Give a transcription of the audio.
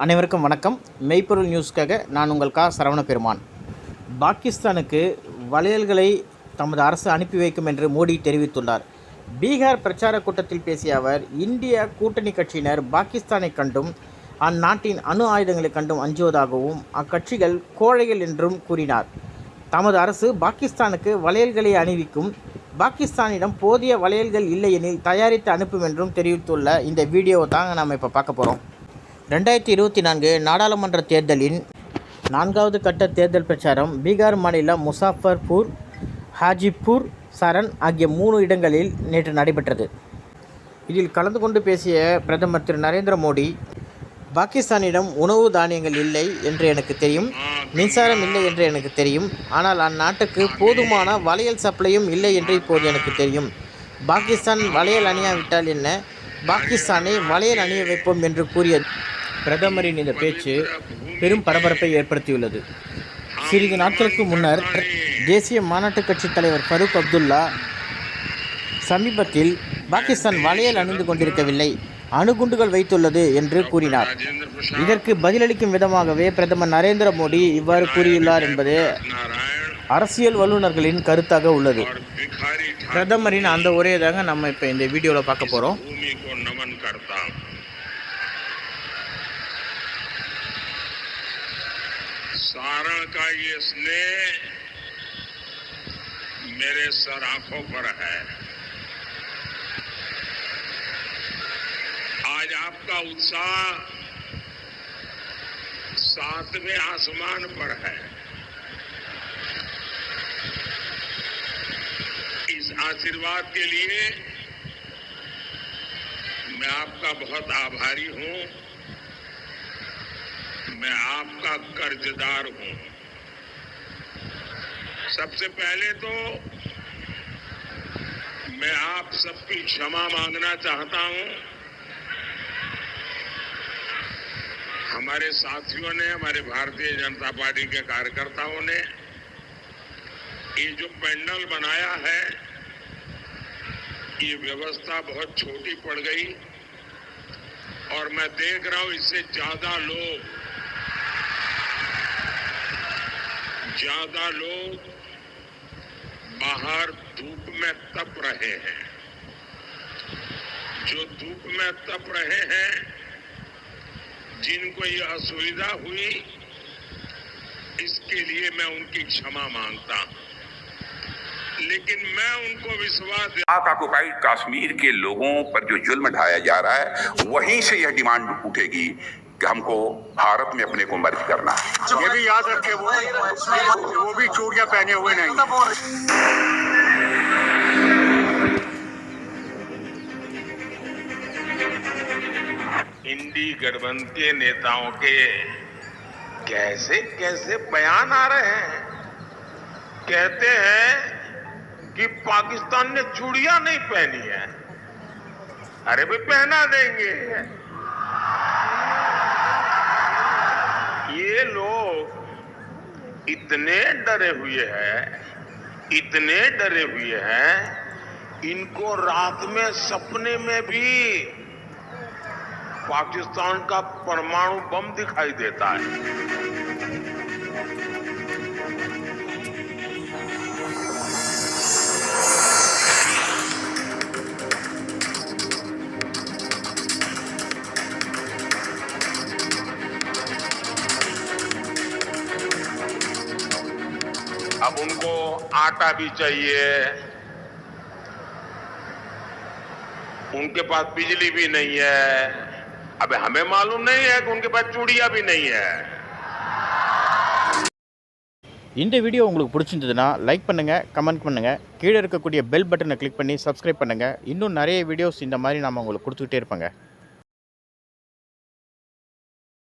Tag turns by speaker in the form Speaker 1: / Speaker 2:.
Speaker 1: அனைவருக்கும் வணக்கம். மெய்ப்பொருள் நியூஸ்க்காக நான் உங்கள் சரவண பெருமான். பாகிஸ்தானுக்கு வளையல்களை தமது அரசு அனுப்பி வைக்கும் என்று மோடி தெரிவித்துள்ளார். பீகார் பிரச்சார கூட்டத்தில் பேசிய அவர், இந்திய கூட்டணி கட்சியினர் பாகிஸ்தானை கண்டும் அந்நாட்டின் அணு ஆயுதங்களை கண்டும் அஞ்சுவதாகவும் அக்கட்சிகள் கோழைகள் என்றும் கூறினார். தமது அரசு பாகிஸ்தானுக்கு வளையல்களை அணிவிக்கும், பாகிஸ்தானிடம் போதிய வளையல்கள் இல்லையெனில் தயாரித்து அனுப்பும் என்றும் தெரிவித்துள்ள இந்த வீடியோவை தாங்க நாம் இப்போ பார்க்க போகிறோம். 2024 நாடாளுமன்ற தேர்தலின் 4வது கட்ட தேர்தல் பிரச்சாரம் பீகார் மாநிலம் முசாஃபர்பூர், ஹாஜிப்பூர், சரண் ஆகிய 3 இடங்களில் நேற்று நடைபெற்றது. இதில் கலந்து கொண்டு பேசிய பிரதமர் திரு நரேந்திர மோடி, பாகிஸ்தானிடம் உணவு தானியங்கள் இல்லை என்று எனக்கு தெரியும், மின்சாரம் இல்லை என்று எனக்கு தெரியும், ஆனால் அந்நாட்டுக்கு போதுமான வளையல் சப்ளையும் இல்லை என்று இப்போது எனக்கு தெரியும். பாகிஸ்தான் வளையல் அணியாவிட்டால் என்ன, பாகிஸ்தானை வளையல் அணிய வைப்போம் என்று கூறிய பிரதமரின் இந்த பேச்சு பெரும் பரபரப்பை ஏற்படுத்தியுள்ளது. சிறிது நாட்களுக்கு முன்னர் தேசிய மாநாட்டுக் கட்சித் தலைவர் ஃபரூக் அப்துல்லா சமீபத்தில் பாகிஸ்தான் வளையல் அணிந்து கொண்டிருக்கவில்லை, அணுகுண்டுகள் வைத்துள்ளது என்று கூறினார். இதற்கு பதிலளிக்கும் விதமாகவே பிரதமர் நரேந்திர மோடி இவ்வாறு கூறியுள்ளார் என்பது அரசியல் வல்லுநர்களின் கருத்தாக உள்ளது. பிரதமரின் அந்த உரையை தாங்க நம்ம இப்போ இந்த வீடியோவில் பார்க்க போகிறோம்.
Speaker 2: सारण का ये स्नेह मेरे सर आंखों पर है। आज आपका उत्साह 7वें आसमान पर है। इस आशीर्वाद के लिए मैं आपका बहुत आभारी हूं। मैं आपका कर्जदार हूं। सबसे पहले तो मैं आप सबकी क्षमा मांगना चाहता हूं। हमारे साथियों ने, हमारे भारतीय जनता पार्टी के कार्यकर्ताओं ने ये जो पैनल बनाया है, ये व्यवस्था बहुत छोटी पड़ गई और मैं देख रहा हूं इससे ज्यादा लोग बाहर धूप में तप रहे हैं। जो धूप में तप रहे हैं, जिनको ये असुविधा हुई, इसके लिए मैं उनकी क्षमा मांगता हूं। लेकिन मैं उनको विश्वास
Speaker 3: ऑक्युपाइड कश्मीर के लोगों पर जो जुल्म ढाया जा रहा है, वहीं से यह डिमांड उठेगी कि हमको भारत में अपने को मर्ज करना है।
Speaker 4: ये भी याद रखे, वो भी चूड़ियां पहने हुए नहीं।
Speaker 2: इंडी गठबंधन के नेताओं के कैसे कैसे बयान आ रहे हैं। कहते हैं कि पाकिस्तान ने चूड़ियां नहीं पहनी है। अरे भाई, पहना देंगे। ये लोग इतने डरे हुए हैं, इनको रात में सपने में भी पाकिस्तान का परमाणु बम दिखाई देता है। अब उनको आटा भी चाहिए, उनके पास बिजली भी नहीं है। अब हमें मालूम नहीं है कि उनके पास चूड़ियां भी नहीं है।
Speaker 1: இந்த வீடியோ உங்களுக்கு பிடிச்சிருந்ததுன்னா லைக் பண்ணுங்கள், கமெண்ட் பண்ணுங்கள், கீழே இருக்கக்கூடிய பெல் பட்டனை கிளிக் பண்ணி சப்ஸ்கிரைப் பண்ணுங்கள். இன்னும் நிறைய வீடியோஸ் இந்த மாதிரி நாம் உங்களுக்கு கொடுத்துக்கிட்டே இருப்பேங்க.